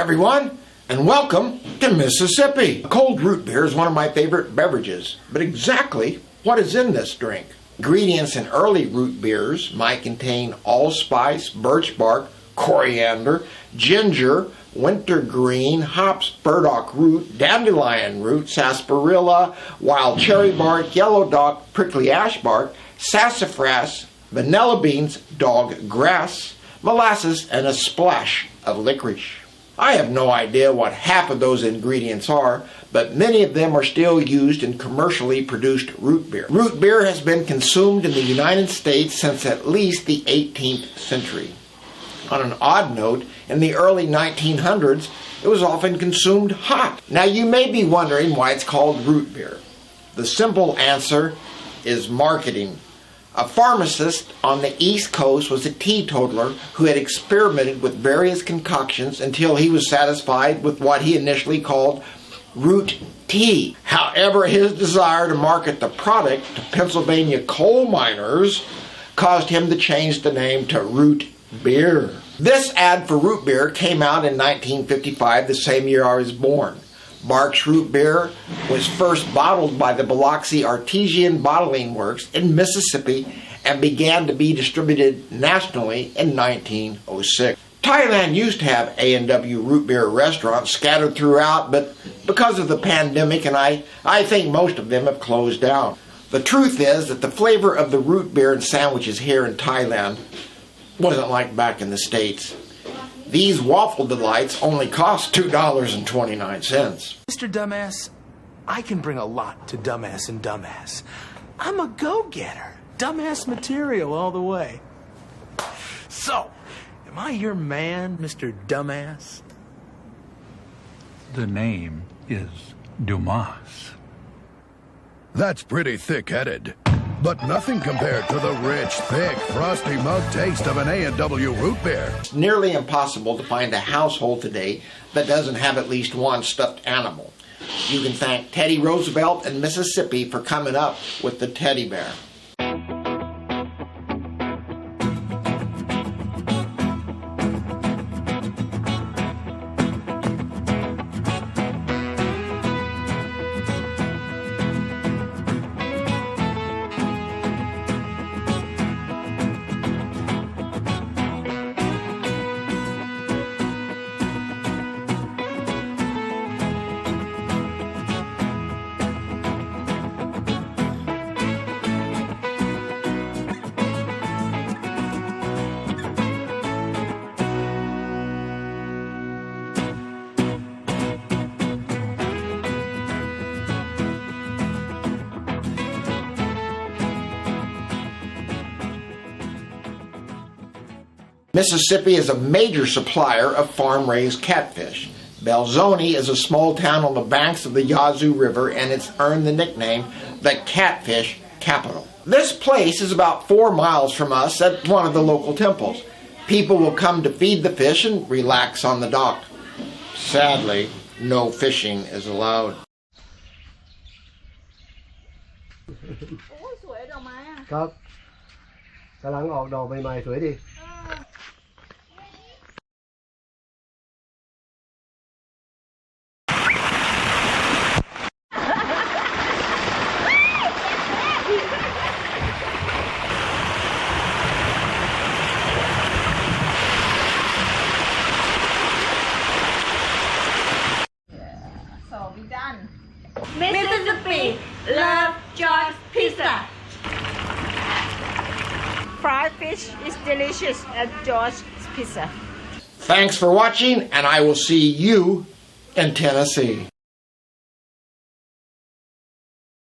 everyone, and welcome to Mississippi. Cold root beer is one of my favorite beverages, but exactly what is in this drink? Ingredients in early root beers might contain allspice, birch bark, coriander, ginger, wintergreen, hops, burdock root, dandelion root, sarsaparilla, wild cherry bark, yellow dock, prickly ash bark, sassafras, vanilla beans, dog grass, molasses, and a splash of licorice. I have no idea what half of those ingredients are, but many of them are still used in commercially produced root beer. Root beer has been consumed in the United States since at least the 18th century. On an odd note, in the early 1900s, it was often consumed hot. Now you may be wondering why it's called root beer. The simple answer is marketing. A pharmacist on the East Coast was a teetotaler who had experimented with various concoctions until he was satisfied with what he initially called root tea. However, his desire to market the product to Pennsylvania coal miners caused him to change the name to root beer. This ad for root beer came out in 1955, the same year I was born. Barks Root Beer was first bottled by the Biloxi Artesian Bottling Works in Mississippi and began to be distributed nationally in 1906. Thailand used to have A&W root beer restaurants scattered throughout, but because of the pandemic, and I think most of them have closed down. The truth is that the flavor of the root beer and sandwiches here in Thailand wasn't like back in the States. These waffle delights only cost $2.29. Mr. Dumbass, I can bring a lot to Dumbass and Dumbass. I'm a go-getter. Dumbass material all the way. So, am I your man, Mr. Dumbass? The name is Dumas. That's pretty thick-headed. But nothing compared to the rich, thick, frosty mug taste of an A&W root beer. It's nearly impossible to find a household today that doesn't have at least one stuffed animal. You can thank Teddy Roosevelt and Mississippi for coming up with the teddy bear. Mississippi is a major supplier of farm-raised catfish. Belzoni is a small town on the banks of the Yazoo River, and it's earned the nickname the Catfish Capital. This place is about 4 miles from us at one of the local temples. People will come to feed the fish and relax on the dock. Sadly, no fishing is allowed. สวยดอกไม้อ่ะ ครับกำลังออกดอกใหม่ๆสวยดี So we done. Mississippi, love George pizza. Fried fish is delicious at George's Pizza. Thanks for watching, and I will see you in Tennessee.